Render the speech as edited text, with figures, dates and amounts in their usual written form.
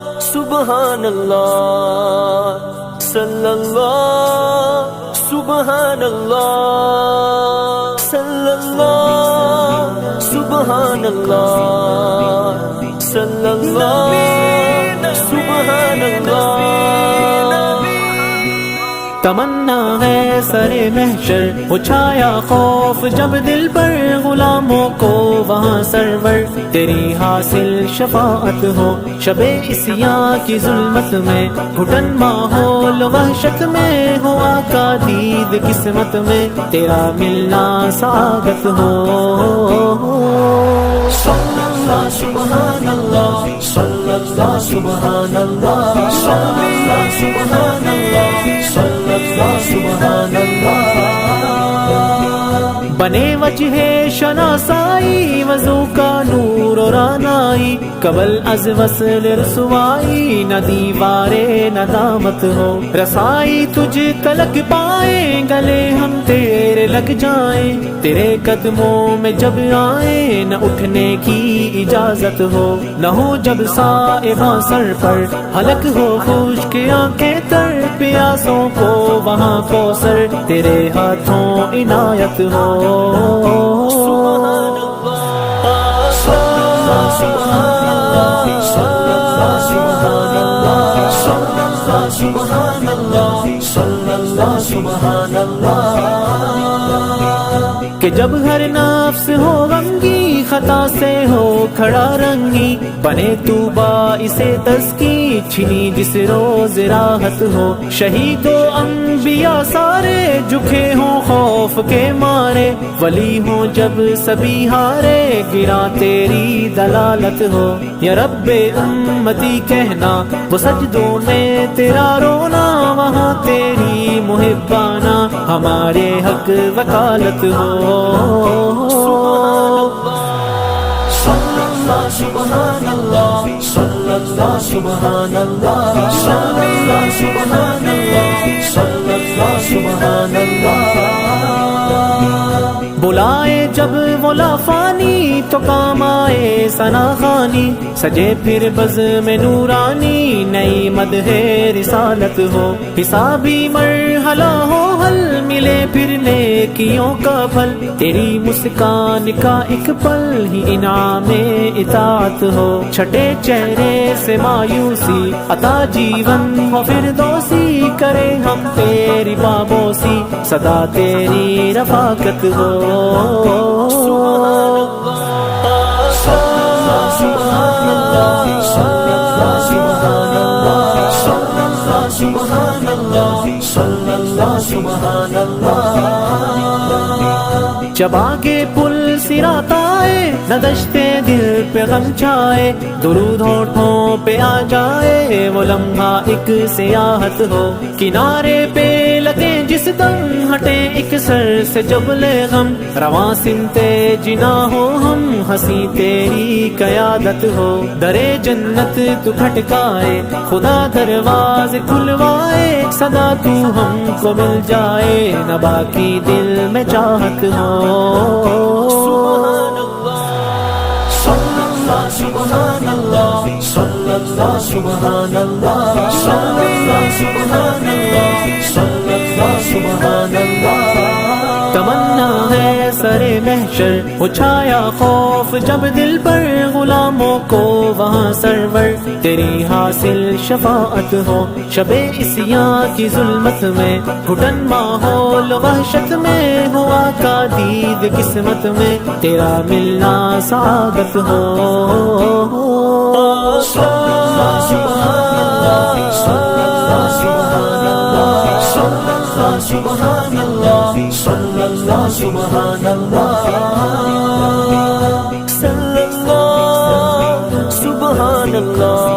سبحان اللہ صلی اللہ سبحان اللہ صلی اللہ سبحان اللہ صلی اللہ سبحان اللہ تمنا ہے سر محشر اچھایا خوف جب دل پر غلاموں کو وہاں سرور تیری حاصل شفاعت ہو شب عصیاں کی ظلمت میں گھٹن ماحول وحشت میں ہو آقا دید قسمت میں تیرا ملنا سعادت ہو صلی اللہ سبحان اللہ صلی اللہ سبحان اللہ صلی اللہ سبحان اللہ صلی اللہ سبحان اللہ بنے وجہ شناسائی وضو کا نور و رانائی قبل از وصل رسوائی نہ دیوارے ندامت ہو رسائی تجھ تلک پائیں گلے ہم تیرے لگ جائیں تیرے قدموں میں جب آئیں نہ اٹھنے کی اجازت ہو نہ ہو جب صائباں سر پر ہلک ہو خشک آنکھیں تر پیاسوں کو وہاں کوثر تیرے ہاتھوں عنایت ہو سبحان اللہ سبحان اللہ صلی اللہ سبحان اللہ صلی اللہ سبحان اللہ صلی اللہ سبحان اللہ کہ جب ہر نفس ہو غمگی خطا سے ہو کھڑا رنگی بنے تو باعث تزکی چھنی جس روز راحت ہو شہید و انبیاء سارے جھکے ہوں خوف کے مارے ولی ہوں جب سبھی ہارے گرا تیری دلالت ہو یا رب امتی کہنا وہ سجدوں میں تیرا رونا وہاں تیری محبانہ ہمارے حق وکالت ہو سبحان اللہ صلی اللہ سبحان اللہ صلی اللہ سبحان اللہ صلی اللہ سبحان اللہ بلائے جب مولا فانی تو کام آئے ثنا خوانی سجے پھر بز میں نورانی نئی مدح رسالت ہو حسابی مرحلہ ہو حل ملے پھر نیکیوں کا پھل تیری مسکان کا ایک پل ہی انعام اطاعت ہو چھٹے چہرے سے مایوسی عطا جیون ہو فردوسی کرے ہم تیری بابوسی صدا تیری رفاقت ہو سبحان اللہ صلی اللہ سبحان اللہ صلی اللہ سبحان اللہ صلی اللہ سبحان اللہ جب آگے پل صراط آئے نہ دشتے دل پہ غم چھائے درود ہونٹوں پہ آ جائے وہ لمحہ ایک سیاحت ہو کنارے پہ لگے جس دم ہٹے ایک سر سے جبل غم رواں سمتے جنا ہو ہم ہنسی تیری قیادت ہو درے جنت تو کھٹکائے خدا دروازے کھلوائے صدا تو ہم کو مل جائے نہ باقی دل میں چاہت ہو سبحان اللہ صلی اللہ سبحان اللہ صلی اللہ سبحان اللہ صلی اللہ سبحان اللہ تمنا ہے سر محشر اچھایا خوف جب دل پر غلاموں کو وہاں سرور تیری حاصل شفاعت ہو شب عصیاں کی ظلمت میں گھٹن ماحول وحشت میں ہو آقا دید قسمت میں تیرا ملنا سعادت ہو سبحان اللہ صلی اللہ سبحان اللہ صلی اللہ سبحان اللہ صلی اللہ سبحان اللہ صلی اللہ سبحان اللہ